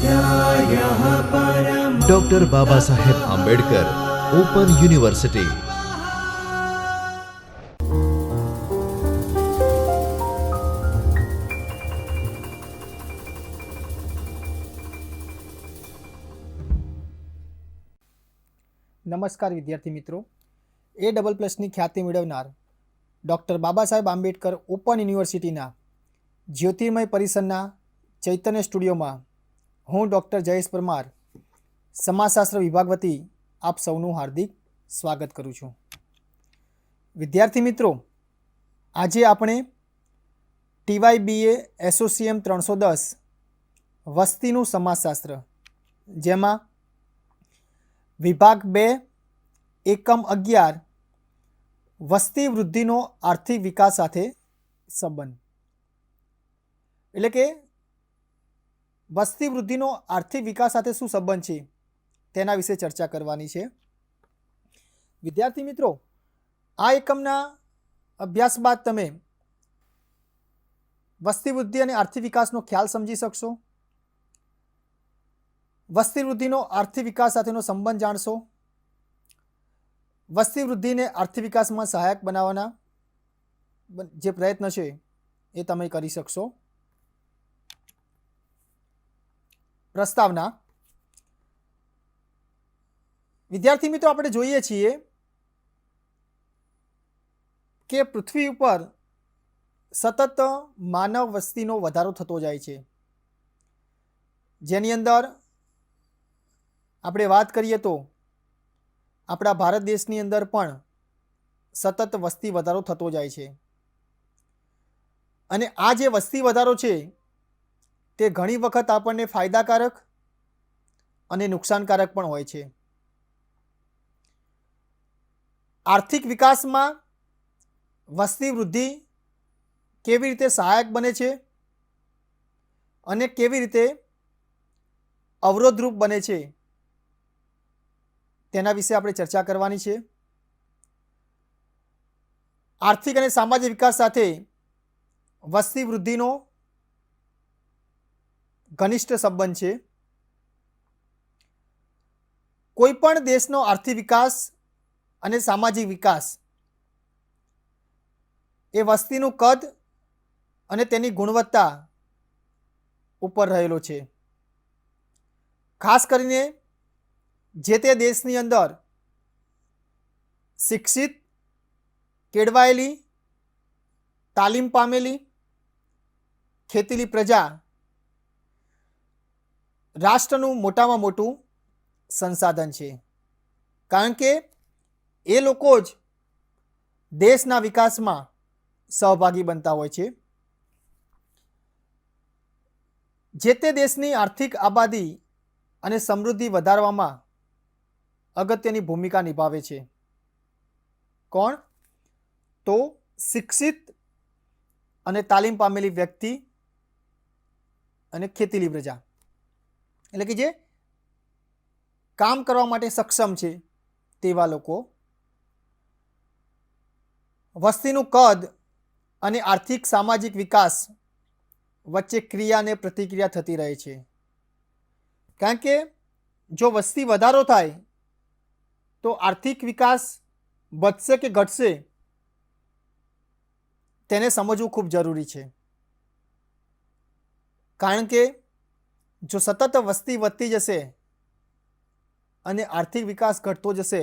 स्वाध्यायः परमः। Doctor Baba Saheb Ambedkar open university. નમસ્કાર વિદ્યાર્થી મિત્રો, A++ની ખ્યાતિ મેળવનાર ડૉક્ટર બાબા સાહેબ આંબેડકર ઓપન યુનિવર્સિટીના જ્યોતિર્મય પરિસરના ચૈતન્ય સ્ટુડિયોમાં હું ડૉક્ટર જયેશ પરમાર સમાજશાસ્ત્ર વિભાગ વતી આપ સૌનું હાર્દિક સ્વાગત કરું છું. વિદ્યાર્થી મિત્રો, આજે આપણે TYBA એસોસિએમ 310 વસ્તીનું સમાજશાસ્ત્ર, જેમાં વિભાગ 2 એકમ 11 વસ્તી વૃદ્ધિનો આર્થિક વિકાસ સાથે સંબંધ, એટલે કે વસ્તી વૃદ્ધિનો આર્થિક વિકાસ સાથે શું સંબંધ છે તેના વિશે ચર્ચા કરવાની છે. વિદ્યાર્થી મિત્રો, આ એકમના અભ્યાસ બાદ તમે વસ્તી વૃદ્ધિ અને આર્થિક વિકાસનો ખ્યાલ સમજી શકશો, વસ્તી વૃદ્ધિનો આર્થિક વિકાસ સાથેનો સંબંધ જાણશો, વસ્તી વૃદ્ધિને આર્થિક વિકાસમાં સહાયક બનાવવાના જે પ્રયત્ન છે એ તમે કરી શકશો. પ્રસ્તાવના. વિદ્યાર્થી મિત્રો, આપણે જોઈએ છીએ કે પૃથ્વી ઉપર સતત માનવ વસ્તીનો વધારો થતો જાય છે, જેની અંદર આપણે વાત કરીએ તો આપણા ભારત દેશની અંદર પણ સતત વસ્તી વધારો થતો જાય છે. અને આ જે વસ્તી વધારો છે તે ઘણી વખત આપણને ફાયદાકારક અને નુકસાનકારક પણ હોય છે. આર્થિક વિકાસમાં વસ્તી વૃદ્ધિ કેવી રીતે સહાયક બને છે અને કેવી રીતે અવરોધરૂપ બને છે તેના વિશે આપણે ચર્ચા કરવાની છે. આર્થિક અને સામાજિક વિકાસ સાથે વસ્તી વૃદ્ધિનો ઘનિષ્ઠ સંબંધ છે. કોઈ પણ દેશનો આર્થિક વિકાસ અને સામાજિક વિકાસ એ વસ્તીનું કદ અને તેની ગુણવત્તા ઉપર રહેલો છે. ખાસ કરીને જે તે દેશની અંદર શિક્ષિત, કેળવાયેલી, તાલીમ પામેલી, ખેતીલી પ્રજા રાષ્ટ્રનું મોટામાં મોટું સંસાધન છે, કારણ કે એ લોકો જ દેશના વિકાસમાં સહભાગી બનતા હોય છે. જે તે દેશની આર્થિક આબાદી અને સમૃદ્ધિ વધારવામાં અગત્યની ભૂમિકા નિભાવે છે. કોણ? તો શિક્ષિત અને તાલીમ પામેલી વ્યક્તિ અને ખેતીલી પ્રજા, એટલે કે જે કામ કરવા માટે સક્ષમ છે તેવા લોકો. વસ્તીનું કદ અને આર્થિક સામાજિક વિકાસ વચ્ચે ક્રિયા અને પ્રતિક્રિયા થતી રહે છે, કારણ કે જો વસ્તી વધારો થાય તો આર્થિક વિકાસ વધશે કે ઘટશે તેને સમજવું ખૂબ જરૂરી છે. કારણ કે જો સતત વસ્તી વધતી જશે અને આર્થિક વિકાસ ઘટતો જશે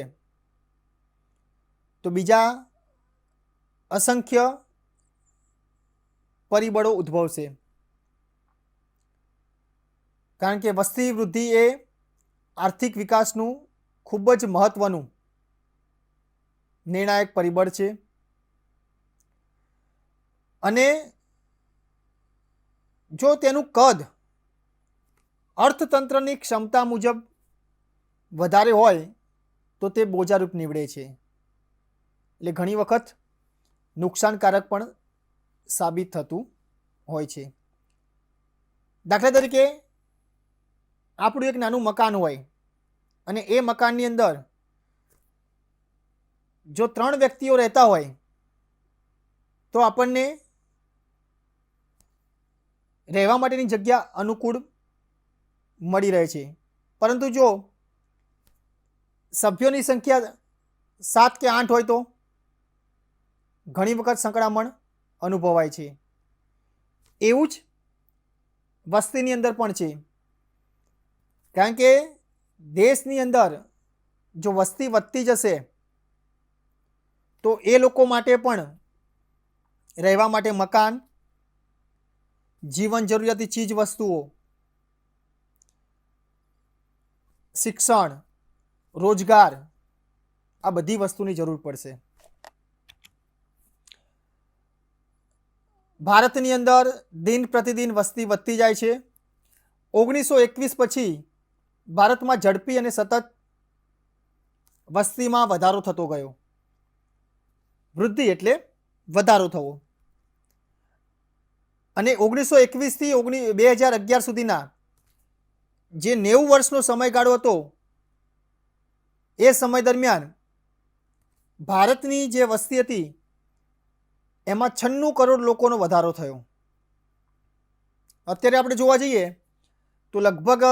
તો બીજા અસંખ્ય પરિબળો ઉદ્ભવશે. કારણ કે વસ્તી વૃદ્ધિ એ આર્થિક વિકાસનું ખૂબ જ મહત્ત્વનું નિર્ણાયક પરિબળ છે. અને જો તેનું કદ અર્થતંત્રની ક્ષમતા મુજબ વધારે હોય તો તે બોજારૂપ નીવડે છે, એટલે ઘણી વખત નુકસાનકારક પણ સાબિત થતું હોય છે. દાખલા તરીકે આપણું એક નાનું મકાન હોય અને એ મકાનની અંદર જો 3 વ્યક્તિઓ રહેતા હોય તો આપણને રહેવા માટેની જગ્યા અનુકૂળ મળી રહે છે. પરંતુ જો સભ્યોની સંખ્યા 7 કે 8 હોય તો ઘણી વખત સંકળામણ અનુભવાય છે. એવું જ વસ્તીની અંદર પણ છે. કારણ કે દેશની અંદર જો વસ્તી વધતી જશે તો એ લોકો માટે પણ રહેવા માટે મકાન, જીવન જરૂરિયાતી ચીજ વસ્તુઓ, શિક્ષણ, રોજગાર, આ બધી વસ્તુની જરૂર પડશે. ભારતની અંદર દિન પ્રતિદિન વસ્તી વધતી જાય છે. 1921 પછી ભારતમાં ઝડપી અને સતત વસ્તીમાં વધારો થતો ગયો. વૃદ્ધિ એટલે વધારો થવો. અને 1921 થી 2011 સુધીના જે 90 વર્ષનો સમયગાળો હતો એ સમય દરમિયાન ભારતની જે વસ્તી હતી એમાં 96 કરોડ લોકોનો વધારો થયો. અત્યારે આપણે જોવા જઈએ તો લગભગ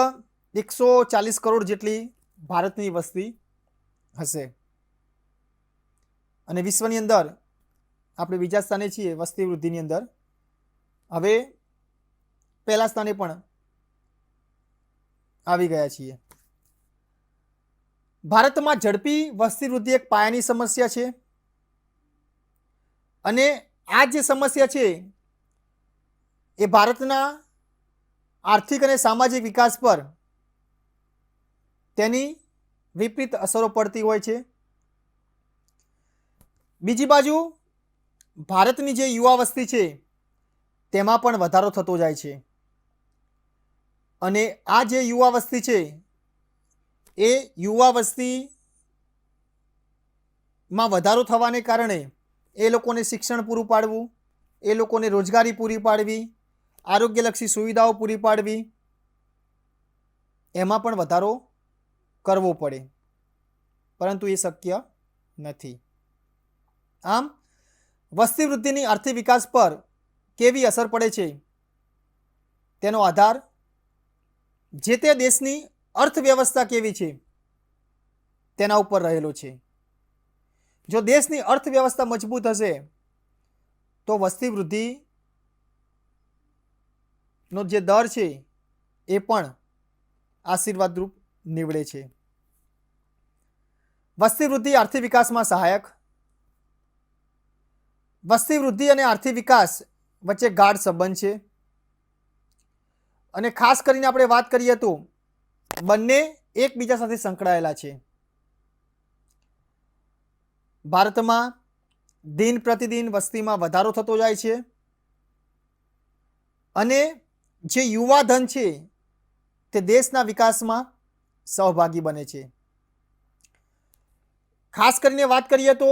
140 કરોડ જેટલી ભારતની વસ્તી હશે. અને વિશ્વની અંદર આપણે બીજા સ્થાને છીએ વસ્તી વૃદ્ધિની અંદર. હવે પહેલા સ્થાને પણ આવી ગયા છીએ. ભારતમાં ઝડપી વસ્તી વૃદ્ધિ એક પાયાની સમસ્યા છે. અને આ જે સમસ્યા છે એ ભારતના આર્થિક અને સામાજિક વિકાસ પર તેની વિપરીત અસરો પડતી હોય છે. બીજી બાજુ ભારતની જે યુવા વસ્તી છે તેમાં પણ વધારો થતો જાય છે. અને આ જે યુવા વસ્તી છે એ યુવા વસ્તીમાં વધારો થવાને કારણે એ લોકોને શિક્ષણ પૂરું પાડવું, એ લોકોને રોજગારી પૂરી પાડવી, આરોગ્યલક્ષી સુવિધાઓ પૂરી પાડવી, એમાં પણ વધારો કરવો પડે. પરંતુ એ શક્ય નથી. આમ વસ્તી વૃદ્ધિની આર્થિક વિકાસ પર કેવી અસર પડે છે તેનો આધાર જે તે દેશની અર્થવ્યવસ્થા કેવી છે તેના ઉપર રહેલો છે. જો દેશની અર્થવ્યવસ્થા મજબૂત હશે તો વસ્તી વૃદ્ધિનો જે દર છે એ પણ આશીર્વાદરૂપ નીવડે છે. વસ્તી વૃદ્ધિ આર્થિક વિકાસમાં સહાયક. વસ્તી વૃદ્ધિ અને આર્થિક વિકાસ વચ્ચે ગાઢ સંબંધ છે. અને ખાસ કરીને આપણે વાત કરીએ તો બંને એકબીજા સાથે સંકળાયેલા છે. ભારતમાં દિન પ્રતિદિન વસ્તીમાં વધારો થતો જાય છે. અને જે યુવા ધન છે તે દેશના વિકાસમાં સહભાગી બને છે. ખાસ કરીને વાત કરીએ તો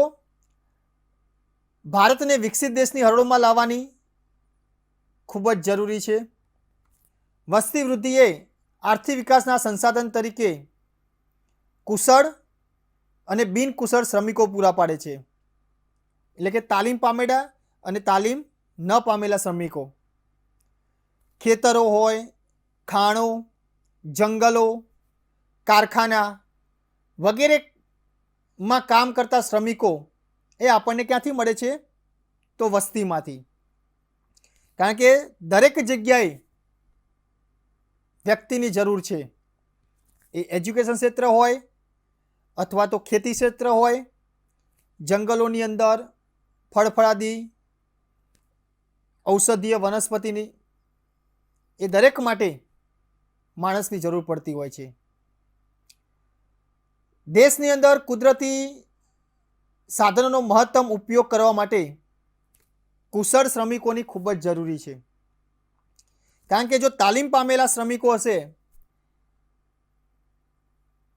ભારતને વિકસિત દેશની હરોળમાં લાવવાની ખૂબ જ જરૂરી છે. વસ્તી વૃદ્ધિ એ આર્થિક વિકાસના સંસાધન તરીકે કુશળ અને બિનકુશળ શ્રમિકો પૂરા પાડે છે. એટલે કે તાલીમ પામેલા અને તાલીમ ન પામેલા શ્રમિકો. ખેતરો હોય, ખાણો, જંગલો, કારખાના વગેરેમાં કામ કરતા શ્રમિકો એ આપણને ક્યાંથી મળે છે? તો વસ્તીમાંથી. કારણ કે દરેક જગ્યાએ વ્યક્તિની જરૂર છે. એ એજ્યુકેશન ક્ષેત્ર હોય અથવા તો ખેતી ક્ષેત્ર હોય, જંગલોની અંદર ફળફળાદી ઔષધીય વનસ્પતિની, એ દરેક માટે માણસની જરૂર પડતી હોય છે. દેશની અંદર કુદરતી સાધનોનો મહત્તમ ઉપયોગ કરવા માટે કુશળ શ્રમિકોની ખૂબ જ જરૂરી છે. કારણ કે જો તાલીમ પામેલા શ્રમિકો હશે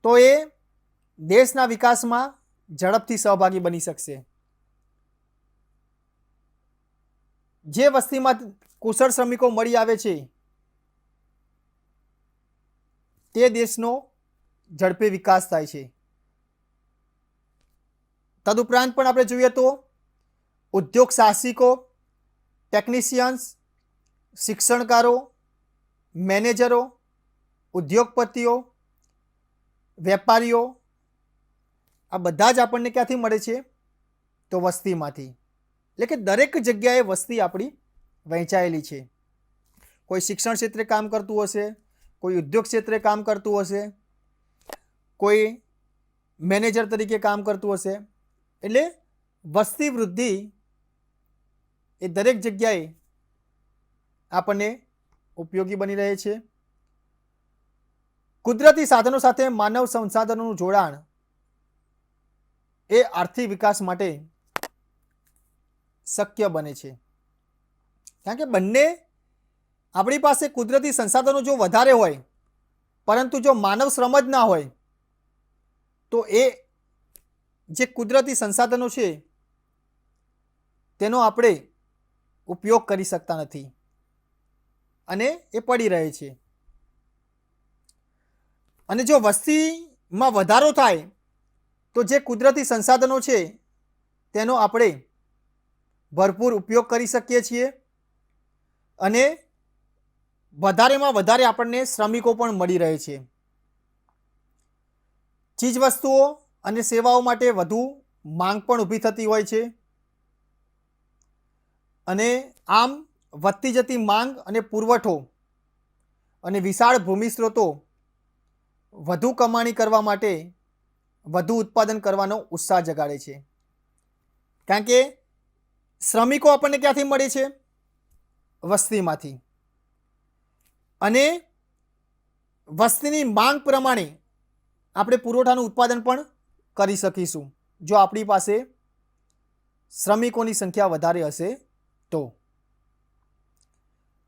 તો એ દેશના વિકાસમાં ઝડપથી સહભાગી બની શકશે. જે વસ્તીમાં કુશળ શ્રમિકો મળી આવે છે તે દેશનો ઝડપી વિકાસ થાય છે. તદુપરાંત પણ આપણે જોઈએ તો ઉદ્યોગ સાહસિકો, ટેકનિશિયન્સ, શિક્ષણકારો, મેનેજરો, ઉદ્યોગપતિઓ, વેપારીઓ, આ બધા જ આપણને ક્યાંથી મળે છે? તો વસ્તીમાંથી. એટલે કે દરેક જગ્યાએ વસ્તી આપણી વહેંચાયેલી છે. કોઈ શિક્ષણ ક્ષેત્રે કામ કરતું હશે, કોઈ ઉદ્યોગ ક્ષેત્રે કામ કરતું હશે, કોઈ મેનેજર તરીકે કામ કરતું હશે. એટલે વસ્તી વૃદ્ધિ એ દરેક જગ્યાએ આપણને ઉપયોગી બની રહે છે. કુદરતી સાધનો સાથે માનવ સંસાધનોનું જોડાણ એ આર્થિક વિકાસ માટે શક્ય બને છે. કારણ કે બંને આપણી પાસે કુદરતી સંસાધનો જો વધારે હોય પરંતુ જો માનવ શ્રમ જ ના હોય તો એ જે કુદરતી સંસાધનો છે તેનો આપણે ઉપયોગ કરી શકતા નથી અને એ પડી રહે છે. અને જો વસ્તીમાં વધારો થાય તો જે કુદરતી સંસાધનો છે તેનો આપણે ભરપૂર ઉપયોગ કરી શકીએ છીએ અને વધારેમાં વધારે આપણને શ્રમિકો પણ મળી રહે છે. ચીજ વસ્તુઓ અને સેવાઓ માટે વધુ માંગ પણ ઊભી થતી હોય છે અને આમ વધતી જતી માંગ અને પુરવઠો અને વિશાળ ભૂમિ સ્ત્રોતો વધુ કમાણી કરવા માટે વધુ ઉત્પાદન કરવાનો ઉત્સાહ જગાડે છે. કારણ કે શ્રમિકો આપણને ક્યાંથી મળે છે? વસ્તીમાંથી. અને વસ્તીની માંગ પ્રમાણે આપણે પુરવઠાનું ઉત્પાદન પણ કરી શકીશું જો આપણી પાસે શ્રમિકોની સંખ્યા વધારે હશે તો.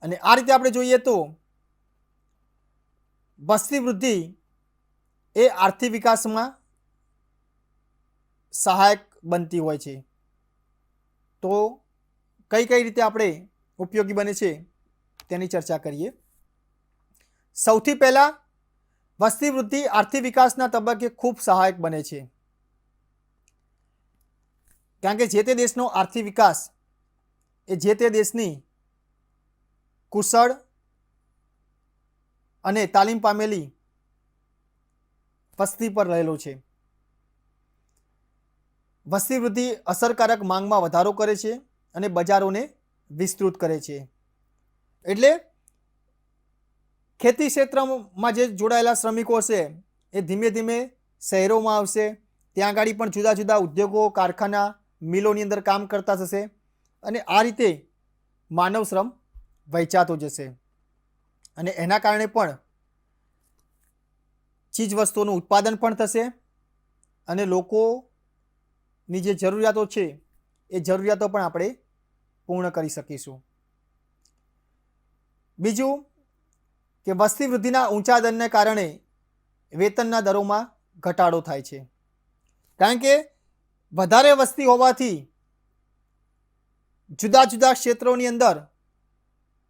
અને આ રીતે આપણે જોઈએ તો વસ્તી વૃદ્ધિ એ આર્થિક વિકાસમાં સહાયક બનતી હોય છે. તો કઈ કઈ રીતે આપણે ઉપયોગી બને છે તેની ચર્ચા કરીએ. સૌથી પહેલાં વસ્તી વૃદ્ધિ આર્થિક વિકાસના તબક્કે ખૂબ સહાયક બને છે. કારણ કે જે તે દેશનો આર્થિક વિકાસ એ જે તે દેશની કુશળ અને તાલીમ પામેલી વસ્તી પર રહેલો છે. વસ્તી વૃદ્ધિ અસરકારક માંગમાં વધારો કરે છે અને બજારોને વિસ્તૃત કરે છે. એટલે ખેતી ક્ષેત્રમાં જે જોડાયેલા શ્રમિકો હશે એ ધીમે ધીમે શહેરોમાં આવશે. ત્યાં આગળ પણ જુદા જુદા ઉદ્યોગો, કારખાના, મિલોની અંદર કામ કરતા થશે અને આ રીતે માનવ શ્રમ વહેંચાતો જશે અને એના કારણે પણ ચીજ વસ્તુઓનું ઉત્પાદન પણ થશે અને લોકોની જે જરૂરિયાતો છે એ જરૂરિયાતો પણ આપણે પૂર્ણ કરી શકીશું. બીજું કે વસ્તી વૃદ્ધિના ઊંચા દરને કારણે વેતનના દરોમાં ઘટાડો થાય છે. કારણ કે વધારે વસ્તી હોવાથી જુદા જુદા ક્ષેત્રોની અંદર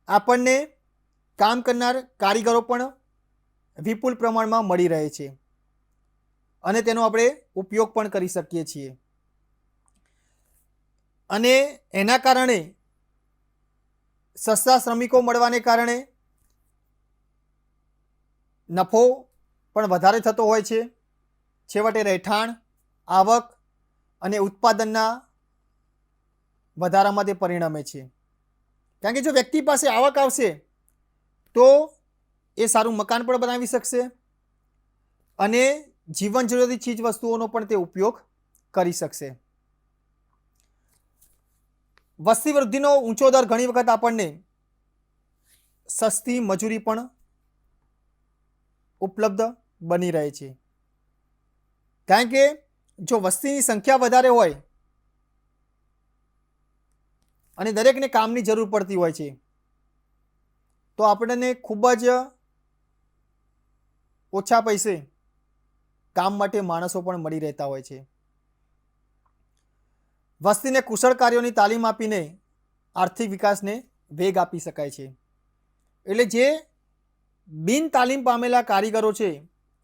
આપણને કામ કરનાર કારીગરો પણ વિપુલ પ્રમાણમાં મળી રહે છે અને તેનો આપણે ઉપયોગ પણ કરી શકીએ છીએ. અને એના કારણે સસ્તા શ્રમિકો મળવાને કારણે નફો પણ વધારે થતો હોય છે. છેવટે રહેઠાણ, આવક અને ઉત્પાદનના વધારામાં તે પરિણમે છે. કારણ કે જો વ્યક્તિ પાસે આવક આવશે તો એ સારું મકાન પણ બનાવી શકશે અને જીવન જરૂરી ચીજ વસ્તુઓનો પણ તે ઉપયોગ કરી શકશે. વસ્તી વૃદ્ધિનો ઊંચો દર ઘણી વખત આપણને સસ્તી મજૂરી પણ ઉપલબ્ધ બની રહે છે. કારણ કે જો વસ્તીની સંખ્યા વધારે હોય અને દરેકને કામની જરૂર પડતી હોય છે તો આપણને ખૂબ જ ઓછા પૈસે કામ માટે માણસો પણ મળી રહેતા હોય છે. વસ્તીને કુશળ કાર્યોની તાલીમ આપીને આર્થિક વિકાસને વેગ આપી શકાય છે. એટલે જે બિન તાલીમ પામેલા કારીગરો છે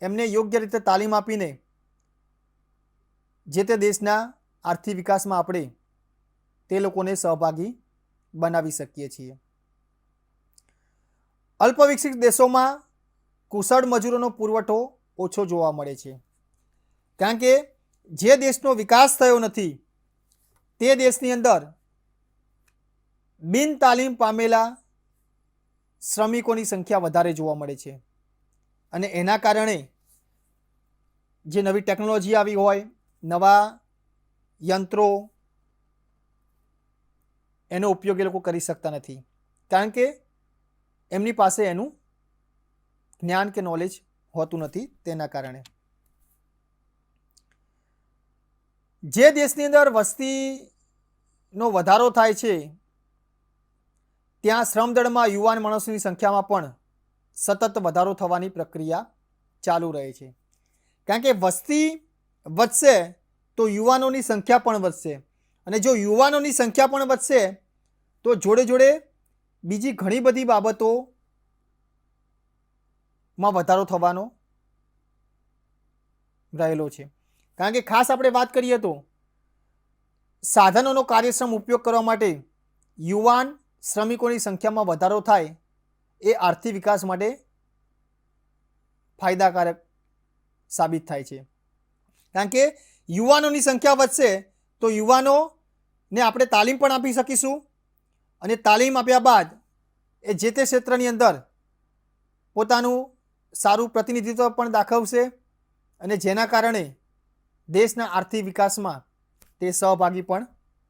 એમને યોગ્ય રીતે તાલીમ આપીને જે તે દેશના આર્થિક વિકાસમાં આપણે તે લોકોને સહભાગી બનાવી શકીએ છીએ. અલ્પ વિકસિત દેશોમાં કુશળ મજૂરોનો પુરવઠો ઓછો જોવા મળે છે. કારણ કે જે દેશનો વિકાસ થયો નથી તે દેશની અંદર બિન તાલીમ પામેલા શ્રમિકોની સંખ્યા વધારે જોવા મળે છે. અને એના કારણે જે નવી ટેકનોલોજી આવી હોય, નવા યંત્રો, એનો ઉપયોગ એ લોકો કરી શકતા નથી. કારણ કે એમની પાસે એનું જ્ઞાન કે નોલેજ હોતું નથી. તેના કારણે જે દેશની અંદર વસ્તીનો વધારો થાય છે ત્યાં શ્રમદળમાં યુવાન માણસોની સંખ્યામાં પણ સતત વધારો થવાની પ્રક્રિયા ચાલુ રહે છે. કારણ કે વસ્તી વધશે તો યુવાનોની સંખ્યા પણ વધશે, અને જો યુવાનોની સંખ્યા પણ વધશે તો જોડે જોડે બીજી ઘણી બધી બાબતોમાં વધારો થવાનો રહેલો છે. કારણ કે ખાસ આપણે વાત કરીએ તો સાધનોનો કાર્યક્ષમ ઉપયોગ કરવા માટે યુવાન શ્રમિકોની સંખ્યામાં વધારો થાય એ આર્થિક વિકાસ માટે ફાયદાકારક સાબિત થાય છે. કારણ કે યુવાનોની સંખ્યા વધશે તો યુવાનોને આપણે તાલીમ પણ આપી શકીશું, અને તાલીમ આપ્યા બાદ એ જે તે ક્ષેત્રની અંદર પોતાનું સારું પ્રતિનિધિત્વ પણ દાખવશે, અને જેના કારણે દેશના આર્થિક વિકાસમાં તે સહભાગી પણ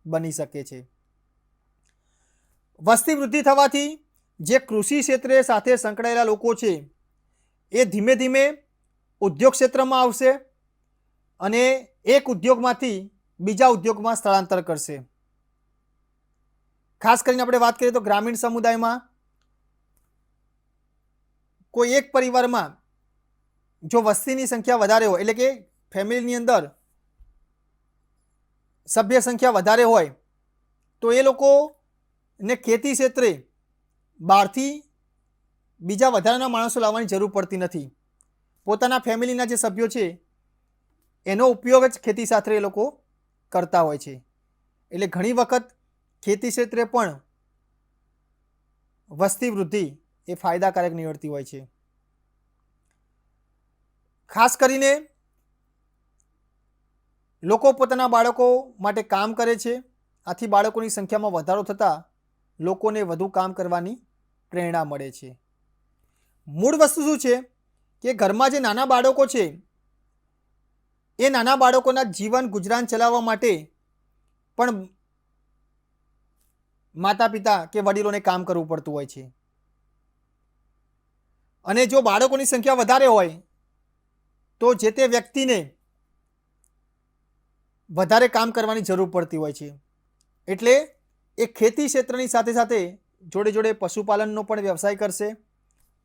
બની શકે છે. વસ્તી વૃદ્ધિ થવાથી જે કૃષિ ક્ષેત્રે સાથે સંકળાયેલા લોકો છે એ ધીમે ધીમે ઉદ્યોગ ક્ષેત્રમાં આવશે અને એક ઉદ્યોગમાંથી બીજા ઉદ્યોગમાં સ્થળાંતર કરશે. ખાસ કરીને આપણે વાત કરીએ તો ગ્રામીણ સમુદાયમાં કોઈ એક પરિવારમાં જો વસ્તીની સંખ્યા વધારે હોય, એટલે કે ફેમિલીની અંદર સભ્ય સંખ્યા વધારે હોય, તો એ લોકોને ખેતી ક્ષેત્રે બહારથી બીજા વધારાના માણસો લાવવાની જરૂર પડતી નથી. પોતાના ફેમિલીના જે સભ્યો છે એનો ઉપયોગ જ ખેતી સાથે એ લોકો કરતા હોય છે. એટલે ઘણી વખત ખેતી ક્ષેત્રે પણ વસ્તી વૃદ્ધિ એ ફાયદાકારક નીવડતી હોય છે. ખાસ કરીને લોકો પોતાના બાળકો માટે કામ કરે છે. આથી બાળકોની સંખ્યામાં વધારો થતાં લોકોને વધુ કામ કરવાની પ્રેરણા મળે છે. મૂળ વસ્તુ શું છે કે ઘરમાં જે નાના બાળકો છે એ નાના બાળકોના જીવન ગુજરાન ચલાવવા માટે પણ માતા પિતા કે વડીલોને કામ કરવું પડતું હોય છે. અને જો બાળકોની સંખ્યા વધારે હોય તો જે તે વ્યક્તિને વધારે કામ કરવાની જરૂર પડતી હોય છે. એટલે એ ખેતી ક્ષેત્રની સાથે સાથે જોડે જોડે પશુપાલનનો પણ વ્યવસાય કરશે,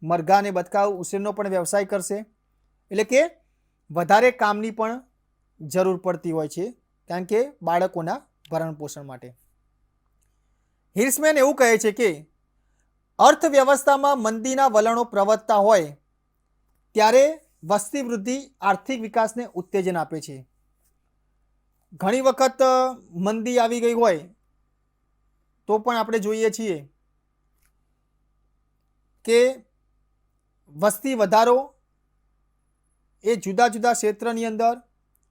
મરઘા અને બતકા ઉછેરનો પણ વ્યવસાય કરશે. એટલે કે વધારે કામની પણ જરૂર પડતી હોય છે, કારણ કે બાળકોના ભરણ પોષણ માટે. હિલ્સમેન એવું કહે છે કે અર્થવ્યવસ્થામાં મંદીના વલણો પ્રવર્તતા હોય ત્યારે વસ્તી વૃદ્ધિ આર્થિક વિકાસને ઉત્તેજન આપે છે. ઘણી વખત મંદી આવી ગઈ હોય તો પણ આપણે જોઈએ છીએ કે વસ્તી વધારો એ જુદા જુદા ક્ષેત્રની અંદર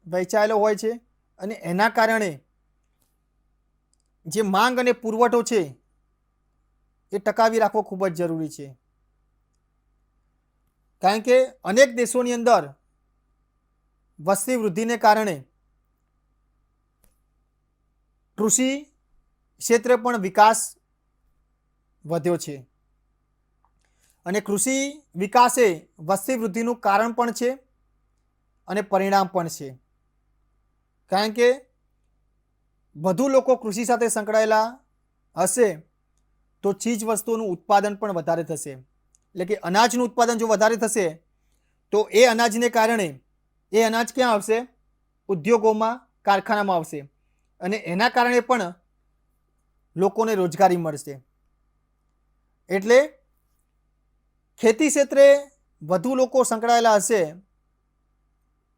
વહેંચાયેલો હોય છે, અને એના કારણે જે માંગ અને પુરવઠો છે એ ટકાવી રાખવો ખૂબ જ જરૂરી છે. કારણ કે અનેક દેશોની અંદર વસ્તી વૃદ્ધિને કારણે કૃષિ ક્ષેત્રે પણ વિકાસ વધ્યો છે, અને કૃષિ વિકાસ એ વસ્તી વૃદ્ધિનું કારણ પણ છે અને પરિણામ પણ છે. કારણ કે વધુ લોકો કૃષિ સાથે સંકળાયેલા હશે તો ચીજ વસ્તુઓનું ઉત્પાદન પણ વધારે થશે. એટલે કે અનાજનું ઉત્પાદન જો વધારે થશે તો એ અનાજને કારણે એ અનાજ ક્યાં આવશે? ઉદ્યોગોમાં, કારખાનામાં આવશે, અને એના કારણે પણ લોકોને રોજગારી મળશે. એટલે ખેતી ક્ષેત્રે વધુ લોકો સંકળાયેલા હશે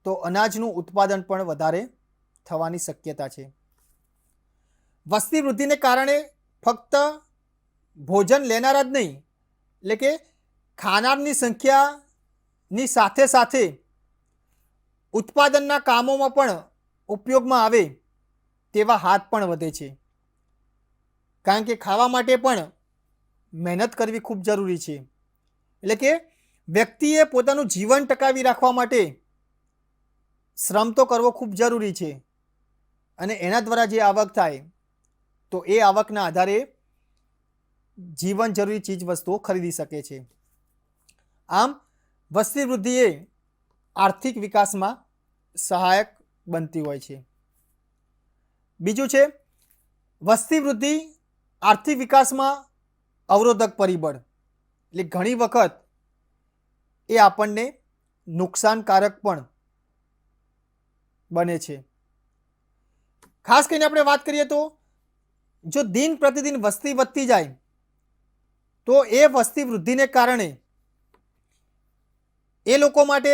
તો અનાજનું ઉત્પાદન પણ વધારે થવાની શક્યતા છે. વસ્તી વૃદ્ધિને કારણે ફક્ત ભોજન લેનારા જ નહીં, એટલે કે ખાનારની સંખ્યા ની સાથે સાથે ઉત્પાદનના કામોમાં પણ ઉપયોગમાં આવે તેવા હાથ પણ વધે છે. કારણ કે ખાવા માટે પણ મહેનત કરવી ખૂબ જરૂરી છે. એટલે કે વ્યક્તિએ પોતાનું જીવન ટકાવી રાખવા માટે શ્રમ તો કરવો ખૂબ જરૂરી છે અને એના દ્વારા જે આવક થાય તો એ આવકના આધારે જીવન જરૂરી ચીજ વસ્તુઓ ખરીદી શકે છે. આમ વસ્તી વૃદ્ધિ એ આર્થિક વિકાસમાં સહાયક બનતી હોય છે. બીજું છે વસ્તી વૃદ્ધિ આર્થિક વિકાસમાં અવરોધક પરિબળ. એટલે ઘણી વખત એ આપણને નુકસાનકારક પણ બને છે. ખાસ કરીને આપણે વાત કરીએ તો જો દિન પ્રતિદિન વસ્તી વધતી જાય તો એ વસ્તી વૃદ્ધિને કારણે એ લોકો માટે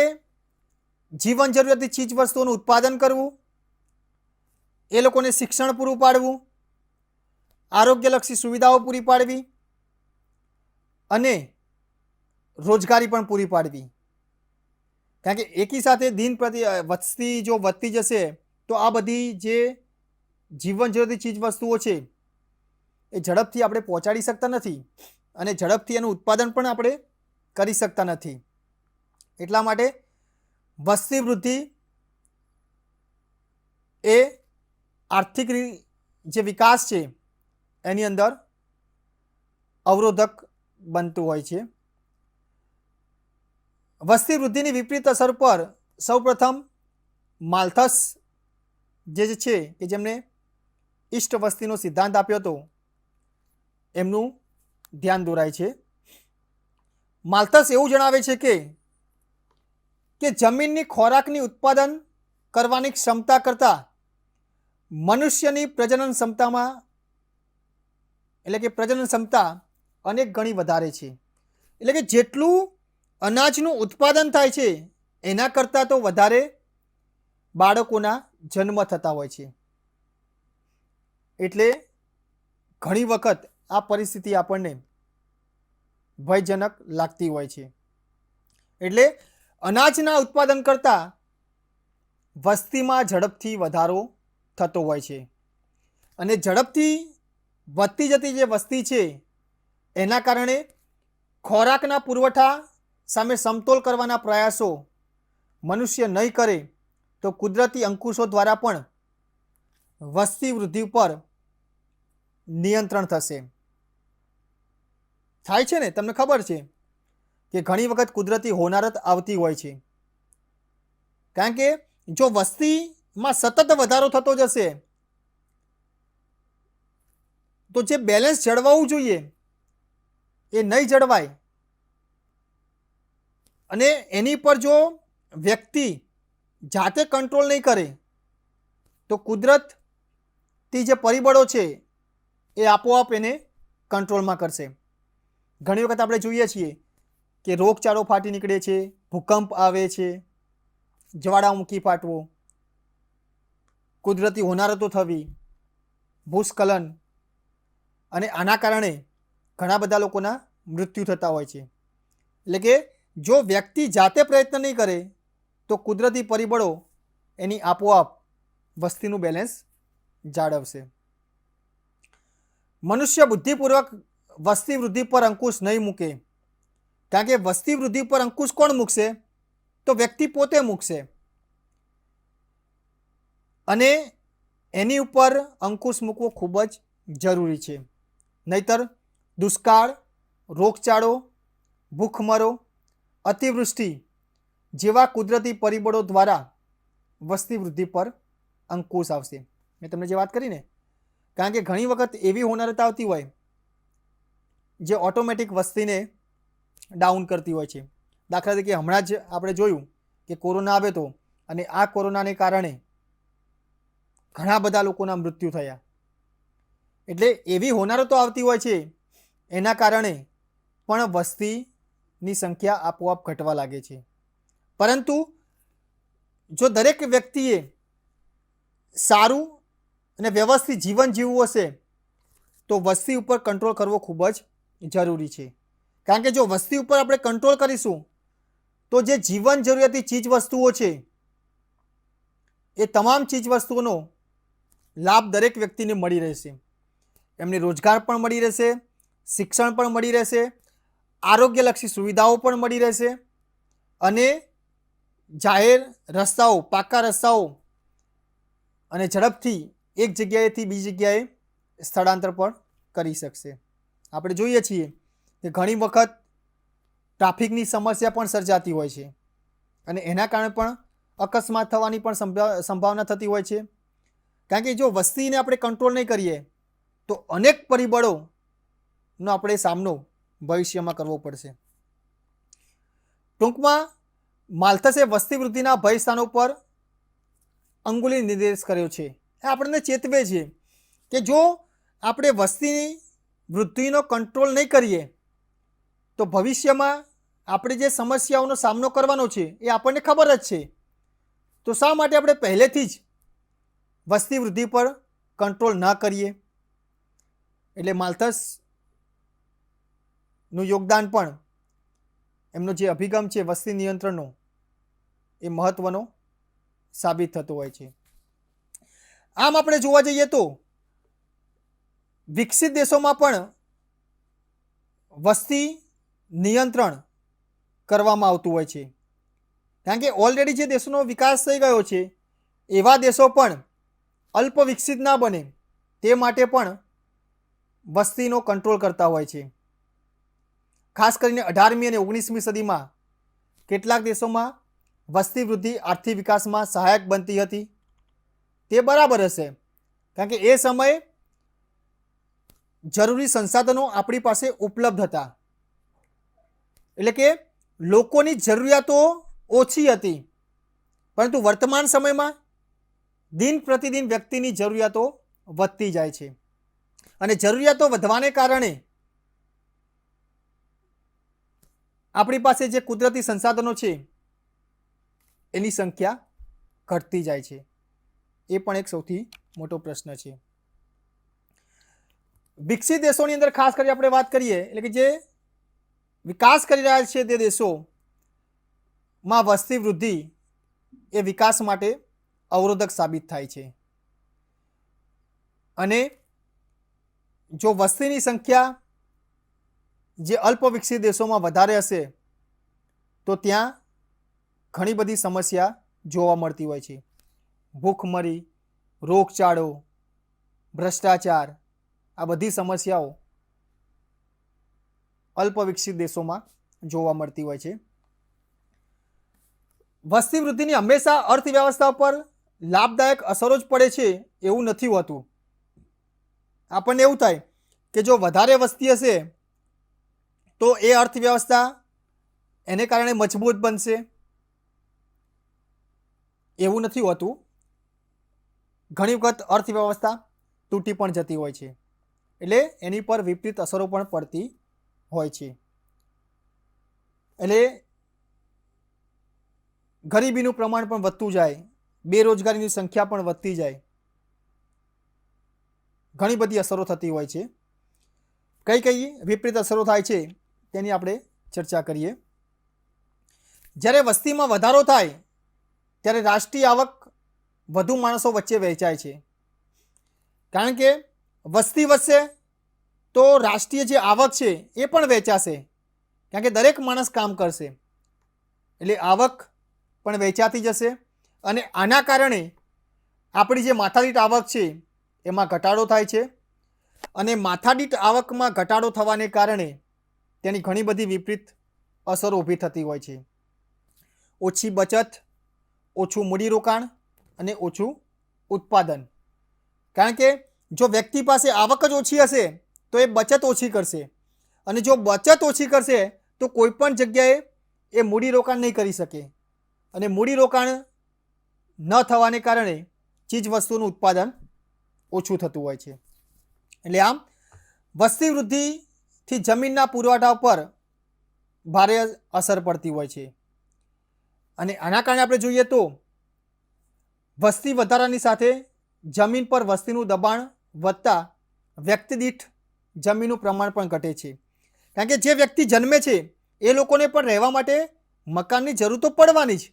જીવન જરૂરિયાતી ચીજ વસ્તુઓનું ઉત્પાદન કરવું, એ લોકોને શિક્ષણ પૂરું પાડવું, આરોગ્યલક્ષી સુવિધાઓ પૂરી પાડવી અને રોજગારી પણ પૂરી પાડવી. કારણ કે એકી સાથે દિન પ્રતિ વસ્તી જો વધતી જશે તો આ બધી જે જીવન જરૂરી ચીજ વસ્તુઓ છે એ ઝડપથી આપણે પહોંચાડી શકતા નથી અને ઝડપથી એનું ઉત્પાદન પણ આપણે કરી શકતા નથી. એટલા માટે વસ્તી વૃદ્ધિ એ આર્થિક જે વિકાસ છે એની અંદર અવરોધક બનતું હોય છે. વસ્તી વૃદ્ધિની વિપરીત અસર પર સૌપ્રથમ માલ્થસ જે છે કે જેમને ઇષ્ટ વસ્તીનો સિદ્ધાંત આપ્યો હતો એમનું ધ્યાન દોરાય છે. માલ્થસ એવું જણાવે છે કે જમીનની ખોરાકની ઉત્પાદન કરવાની ક્ષમતા કરતાં મનુષ્યની પ્રજનન ક્ષમતામાં એટલે કે પ્રજનન ક્ષમતા અનેક ગણી વધારે છે. એટલે કે જેટલું અનાજનું ઉત્પાદન થાય છે એના કરતાં તો વધારે બાળકોના જન્મ થતા હોય છે. એટલે ઘણી વખત આ પરિસ્થિતિ આપણને ભયજનક લાગતી હોય છે. એટલે અનાજના ઉત્પાદન કરતાં વસ્તીમાં ઝડપથી વધારો થતો હોય છે અને ઝડપથી વધતી જતી જે વસ્તી છે એના કારણે ખોરાકના પુરવઠા સામે સમતોલ કરવાના પ્રયાસો મનુષ્ય નહીં કરે તો કુદરતી અંકુશો દ્વારા પણ વસ્તી વૃદ્ધિ ઉપર નિયંત્રણ થશે. થાય છે ને, તમને ખબર છે કે ઘણી વખત કુદરતી હોનારત આવતી હોય છે. કારણ કે જો વસ્તીમાં સતત વધારો થતો જશે તો જે બેલેન્સ જળવાવું જોઈએ એ નહીં જળવાય અને એની પર જો વ્યક્તિ જાતે કંટ્રોલ નહીં કરે તો કુદરતી જે પરિબળો છે એ આપોઆપ એને કંટ્રોલમાં કરશે. ઘણી વખત આપણે જોઈએ છીએ કે રોગચાળો ફાટી નીકળે છે, ભૂકંપ આવે છે, જ્વાળામુખી ફાટવો, કુદરતી હોનારતો થવી, ભૂસ્ખલન અને આના કારણે ઘણા બધા લોકોના મૃત્યુ થતા હોય છે. એટલે કે જો વ્યક્તિ જાતે પ્રયત્ન નહીં કરે તો કુદરતી પરિબળો એની આપોઆપ વસ્તીનું બેલેન્સ જાળવશે. મનુષ્ય બુદ્ધિપૂર્વક વસ્તી વૃદ્ધિ પર અંકુશ નહીં મૂકે. કારણ કે વસ્તી વૃદ્ધિ પર અંકુશ કોણ મૂકશે? તો વ્યક્તિ પોતે મૂકશે અને એની ઉપર અંકુશ મૂકવો ખૂબ જ જરૂરી છે. નહીતર દુષ્કાળ, રોગચાળો, ભૂખમરો, અતિવૃષ્ટિ જેવા કુદરતી પરિબળો દ્વારા વસ્તી વૃદ્ધિ પર અંકુશ આવશે. મેં તમને જે વાત કરી ને, કારણ કે ઘણી વખત એવી હોનારત આવતી હોય જે ઓટોમેટિક વસ્તીને ડાઉન કરતી હોય છે. દાખલા તરીકે હમણાં જ આપણે જોયું કે કોરોના આવ્યો હતો અને આ કોરોનાને કારણે ઘણા બધા લોકોના મૃત્યુ થયા. એટલે એવી હોનારતો આવતી હોય છે એના કારણે પણ વસ્તીની સંખ્યા આપોઆપ ઘટવા લાગે છે. પરંતુ જો દરેક વ્યક્તિએ સારું અને વ્યવસ્થિત જીવન જીવવું હશે તો વસ્તી ઉપર કંટ્રોલ કરવો ખૂબ જ જરૂરી છે. કારણ કે જો વસ્તી ઉપર આપણે કંટ્રોલ કરીશું તો જે જીવન જરૂરિયાતી ચીજ વસ્તુઓ છે એ તમામ ચીજ વસ્તુઓનો લાભ દરેક વ્યક્તિને મળી રહેશે. એમને રોજગાર પણ મળી રહેશે, શિક્ષણ પણ મળી રહેશે, આરોગ્યલક્ષી સુવિધાઓ પણ મળી રહેશે અને જાહેર રસ્તાઓ, પાકા રસ્તાઓ અને ઝડપથી એક જગ્યાએથી બીજી જગ્યાએ સ્થળાંતર પણ કરી શકશે. આપણે જોઈએ છીએ કે ઘણી વખત ટ્રાફિકની સમસ્યા પણ સર્જાતી હોય છે અને એના કારણે પણ અકસ્માત થવાની પણ સંભાવના થતી હોય છે. કારણ કે જો વસ્તીને આપણે કંટ્રોલ નહીં કરીએ તો અનેક પરિબળોનો આપણે સામનો ભવિષ્યમાં કરવો પડશે. ટૂંકમાં માલ્થસે વસ્તી વૃદ્ધિના ભય સ્થાનો પર અંગુલી નિર્દેશ કર્યો છે. એ આપણને ચેતવે છે કે જો આપણે વસ્તીની વૃદ્ધિનો કંટ્રોલ નહીં કરીએ તો ભવિષ્યમાં આપણે જે સમસ્યાઓનો સામનો કરવાનો છે એ આપણને ખબર જ છે. તો શા માટે આપણે પહેલેથી જ વસ્તી વૃદ્ધિ પર કંટ્રોલ ન કરીએ? એટલે માલ્થસનું યોગદાન પણ, એમનો જે અભિગમ છે વસ્તી નિયંત્રણનો, એ મહત્વનો સાબિત થતો હોય છે. આમ આપણે જોવા જઈએ તો વિકસિત દેશોમાં પણ વસ્તી નિયંત્રણ કરવામાં આવતું હોય છે. કારણ કે ઓલરેડી જે દેશોનો વિકાસ થઈ ગયો છે એવા દેશો પણ અલ્પ વિકસિત ના બને તે માટે પણ વસ્તીનો કંટ્રોલ કરતા હોય છે. ખાસ કરીને 18મી અને 19મી સદીમાં કેટલાક દેશોમાં વસ્તી વૃદ્ધિ આર્થિક વિકાસમાં સહાયક બનતી હતી. તે બરાબર હશે, કારણ કે એ સમયે જરૂરી સંસાધનો આપણી પાસે ઉપલબ્ધ હતા. એટલે કે લોકોની જરૂરિયાતો ઓછી હતી, પરંતુ વર્તમાન સમયમાં દિન પ્રતિદિન વ્યક્તિની જરૂરિયાતો વધતી જાય છે અને જરૂરિયાતો વધવાને કારણે આપણી પાસે જે કુદરતી સંસાધનો છે એની સંખ્યા ઘટતી જાય છે. એ પણ એક સૌથી મોટો પ્રશ્ન છે. વિકસિત દેશોની અંદર ખાસ કરી આપણે વાત કરીએ, એટલે કે જે વિકાસ કરી રહ્યા છે તે દેશોમાં વસ્તી વૃદ્ધિ એ વિકાસ માટે અવરોધક સાબિત થાય છે. અને જો વસ્તીની સંખ્યા જે અલ્પ વિકસિત દેશોમાં વધારે હશે તો ત્યાં ઘણી બધી સમસ્યા જોવા મળતી હોય છે. ભૂખમરી, રોગચાળો, ભ્રષ્ટાચાર, આ બધી સમસ્યાઓ અલ્પ વિકસિત દેશોમાં જોવા મળતી હોય છે. વસ્તી વૃદ્ધિની હંમેશા અર્થવ્યવસ્થા પર લાભદાયક અસરો જ પડે છે એવું નથી હોતું. આપણને એવું થાય કે જો વધારે વસ્તી હશે તો એ અર્થવ્યવસ્થા એને કારણે મજબૂત બનશે, એવું નથી હોતું. ઘણી વખત અર્થવ્યવસ્થા તૂટી પણ જતી હોય છે, એટલે એની પર વિપરીત અસરો પણ પડતી હોય છે. એટલે ગરીબીનું પ્રમાણ પણ વધતું જાય, બેરોજગારીની સંખ્યા પણ વધતી જાય, ઘણી બધી અસરો થતી હોય છે. કઈ કઈ વિપરીત અસરો થાય છે તેની આપણે ચર્ચા કરીએ. જ્યારે વસ્તીમાં વધારો થાય ત્યારે રાષ્ટ્રીય આવક વધુ માણસો વચ્ચે વહેંચાય છે. કારણ કે વસ્તી વધશે તો રાષ્ટ્રીય જે આવક છે એ પણ વહેંચાશે, કારણ કે દરેક માણસ કામ કરશે એટલે આવક પણ વહેંચાતી જશે. અને આના કારણે આપણી જે માથાદીઠ આવક છે એમાં ઘટાડો થાય છે અને માથાદીઠ આવકમાં ઘટાડો થવાને કારણે તેની ઘણી બધી વિપરીત અસરો ઊભી થતી હોય છે. ઓછી બચત, ઓછું મૂડીરોકાણ અને ઓછું ઉત્પાદન. કારણ કે જો વ્યક્તિ પાસે આવક જ ઓછી હશે તો એ બચત ઓછી કરશે, અને જો બચત ઓછી કરશે તો કોઈ પણ જગ્યાએ એ મૂડીરોકાણ નહીં કરી શકે, અને મૂડીરોકાણ ન થવાને કારણે ચીજ વસ્તુનું ઉત્પાદન ઓછું થતું હોય છે. એટલે આમ વસ્તી વૃદ્ધિથી જમીનના પુરવઠા પર ભારે અસર પડતી હોય છે. અને આના કારણે આપણે જોઈએ તો વસ્તી વધારાની સાથે જમીન પર વસ્તીનું દબાણ વધતા વ્યક્તિ દીઠ જમીનનું પ્રમાણ પણ ઘટે છે. કારણ કે જે વ્યક્તિ જન્મે છે એ લોકોને પણ રહેવા માટે મકાનની જરૂર તો પડવાની જ.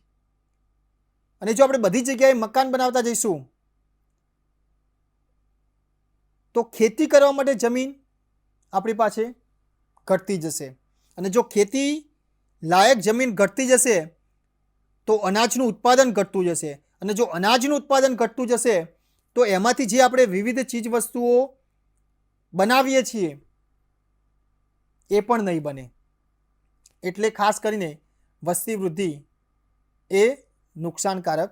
અને જો આપણે બધી જગ્યાએ મકાન બનાવતા જઈશું તો ખેતી કરવા માટે જમીન આપણી પાસે ઘટતી જશે. અને જો ખેતી લાયક જમીન ઘટતી જશે તો અનાજનું ઉત્પાદન ઘટતું જશે. અને જો અનાજનું ઉત્પાદન ઘટતું જશે તો એમાંથી જે આપણે વિવિધ ચીજ વસ્તુઓ બનાવીએ છીએ એ પણ નહીં બને. એટલે ખાસ કરીને વસ્તી વૃદ્ધિ એ નુકસાનકારક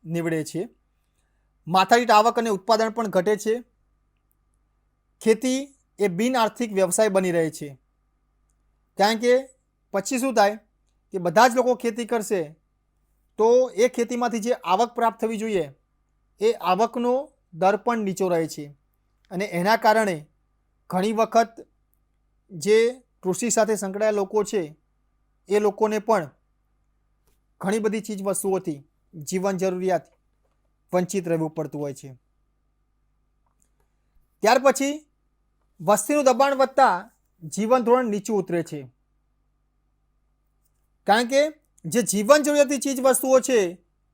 નીવડે છે. માથાદીઠ આવક અને ઉત્પાદન પણ ઘટે છે. ખેતી એ બિન આર્થિક વ્યવસાય બની રહે છે. કારણ કે પછી શું થાય કે બધા જ લોકો ખેતી કરશે તો એ ખેતીમાંથી જે આવક પ્રાપ્ત થવી જોઈએ એ આવકનો દર પણ નીચો રહે છે. અને એના કારણે ઘણી વખત જે કૃષિ સાથે સંકળાયેલા લોકો છે એ લોકોને પણ ઘણી બધી ચીજ વસ્તુઓથી જીવન જરૂરિયાત વંચિત રહેવું પડતું હોય છે. ત્યાર પછી વસ્તીનું દબાણ વધતા જીવન ધોરણ નીચું ઉતરે છે. કારણ કે જે જીવન જરૂરિયાતની ચીજ વસ્તુઓ છે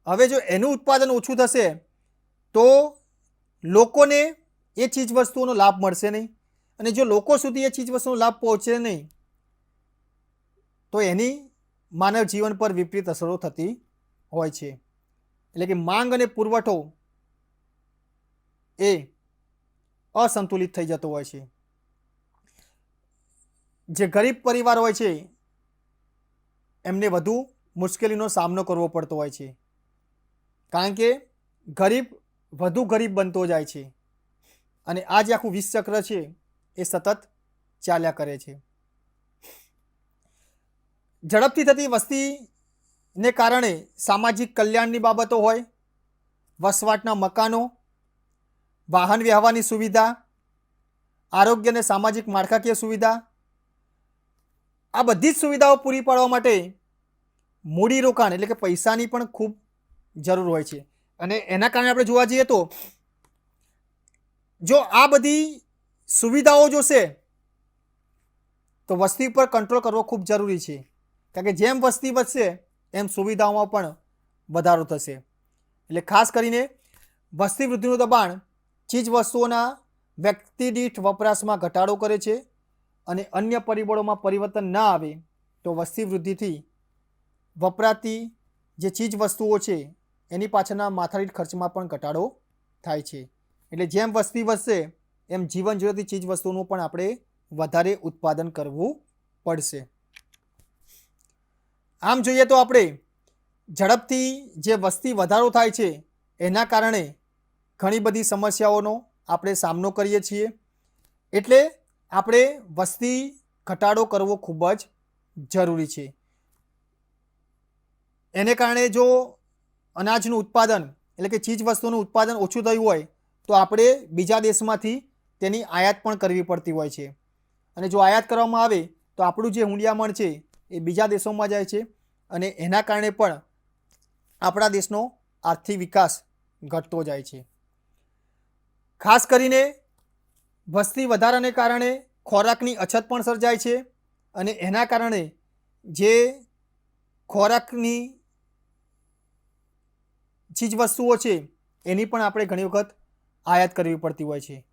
હવે જો એનું ઉત્પાદન ઓછું થશે તો લોકોને એ ચીજ વસ્તુઓનો લાભ મળશે નહીં. અને જો લોકો સુધી એ ચીજ વસ્તુનો લાભ પહોંચે નહીં તો એની માનવ જીવન પર વિપરીત અસરો થતી હોય છે. એટલે કે માંગ અને પુરવઠો એ અસંતુલિત થઈ જતો હોય છે. જે ગરીબ પરિવાર હોય છે એમને વધુ મુશ્કેલીનો સામનો કરવો પડતો હોય છે. કારણ કે ગરીબ વધુ ગરીબ બનતો જાય છે. અને આ જે આખું વિષચક્ર છે એ સતત ચાલ્યા કરે છે. ઝડપથી થતી વસ્તીને કારણે સામાજિક કલ્યાણની બાબતો હોય, વસવાટના મકાનો, વાહન વ્યવહારની સુવિધા, આરોગ્ય અને સામાજિક માળખાકીય સુવિધા, આ બધી જ સુવિધાઓ પૂરી પાડવા માટે મૂડીરોકાણ એટલે કે પૈસાની પણ ખૂબ જરૂર હોય છે. અને એના કારણે આપણે જોવા જઈએ તો જો આ બધી સુવિધાઓ જોશે તો વસ્તી પર કંટ્રોલ કરવો ખૂબ જરૂરી છે. કારણ કે જેમ વસ્તી વધશે એમ સુવિધાઓમાં પણ વધારો થશે. એટલે ખાસ કરીને વસ્તી વૃદ્ધિનું દબાણ ચીજ વસ્તુઓના વ્યક્તિ દીઠ વપરાશમાં ઘટાડો કરે છે. અને અન્ય પરિબળોમાં પરિવર્તન ન આવે તો વસ્તી વૃદ્ધિથી વપરાતી જે ચીજ વસ્તુઓ છે એની પાછળના માથાદીઠ ખર્ચમાં પણ ઘટાડો થાય છે. એટલે જેમ વસ્તી વધશે એમ જીવન જરૂરિયાતી ચીજ વસ્તુઓનું પણ આપણે વધારે ઉત્પાદન કરવું પડશે. આમ જોઈએ તો આપણે ઝડપથી જે વસ્તી વધારો થાય છે એના કારણે ઘણી બધી સમસ્યાઓનો આપણે સામનો કરીએ છીએ. એટલે આપણે વસ્તી ઘટાડો કરવો ખૂબ જ જરૂરી છે. એને કારણે જો અનાજનું ઉત્પાદન એટલે કે ચીજ વસ્તુનું ઉત્પાદન ઓછું થયું હોય તો આપણે બીજા દેશમાંથી તેની આયાત પણ કરવી પડતી હોય છે. અને જો આયાત કરવામાં આવે તો આપણું જે હુંડિયામણ છે એ બીજા દેશોમાં જાય છે. અને એના કારણે પણ આપણા દેશનો આર્થિક વિકાસ ઘટતો જાય છે. ખાસ કરીને વસ્તી વધારાને કારણે ખોરાકની અછત પણ સર્જાય છે. અને એના કારણે જે ખોરાકની ચીજ વસ્તુઓ છે એની પણ આપણે ઘણી વખત આયાત કરવી પડતી હોય છે.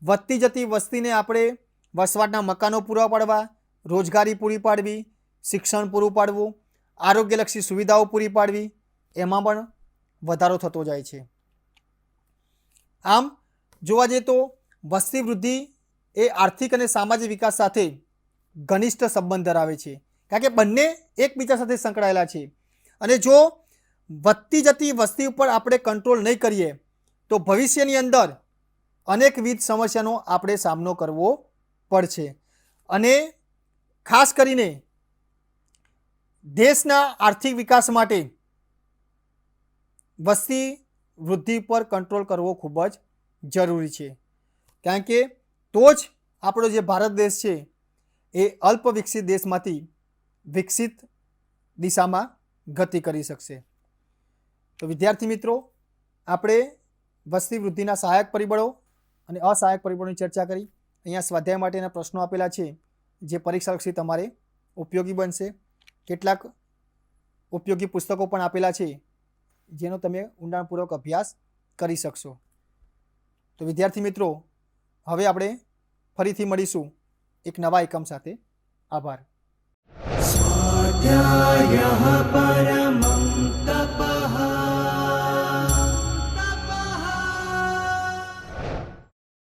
વધતી જતી વસ્તીને આપણે વસવાટના મકાનો પૂરા પાડવા, રોજગારી પૂરી પાડવી, શિક્ષણ પૂરું પાડવું, આરોગ્યલક્ષી સુવિધાઓ પૂરી પાડવી એમાં પણ વધારો થતો જાય છે. આમ જોવા જઈએ તો વસ્તી વૃદ્ધિ એ આર્થિક અને સામાજિક વિકાસ સાથે ઘનિષ્ઠ સંબંધ ધરાવે છે. કારણ કે બંને એકબીજા સાથે સંકળાયેલા છે. અને જો વધતી જતી વસ્તી ઉપર આપણે કંટ્રોલ નહીં કરીએ તો ભવિષ્યની અંદર અનેકવિધ સમસ્યાનો આપણે સામનો કરવો પડશે. અને ખાસ કરીને દેશના આર્થિક વિકાસ માટે વસ્તી વૃદ્ધિ પર કંટ્રોલ કરવો ખૂબ જ જરૂરી છે. કારણ કે તો જ આપણો જે ભારત દેશ છે એ અલ્પ વિકસિત દેશમાંથી વિકસિત દિશામાં ગતિ કરી શકશે. તો વિદ્યાર્થી મિત્રો, આપણે વસ્તી વૃદ્ધિના સહાયક પરિબળો અને અસહાયક પરિબળોની ચર્ચા કરી. અહીંયા સ્વાધ્યાય માટેના પ્રશ્નો આપેલા છે જે પરીક્ષાલક્ષી તમારે ઉપયોગી બનશે. કેટલાક ઉપયોગી પુસ્તકો પણ આપેલા છે જેનો તમે ઊંડાણપૂર્વક અભ્યાસ કરી શકશો. તો વિદ્યાર્થી મિત્રો, હવે આપણે ફરીથી મળીશું એક નવા એકમ સાથે. આભાર. स्वाध्यायः परमः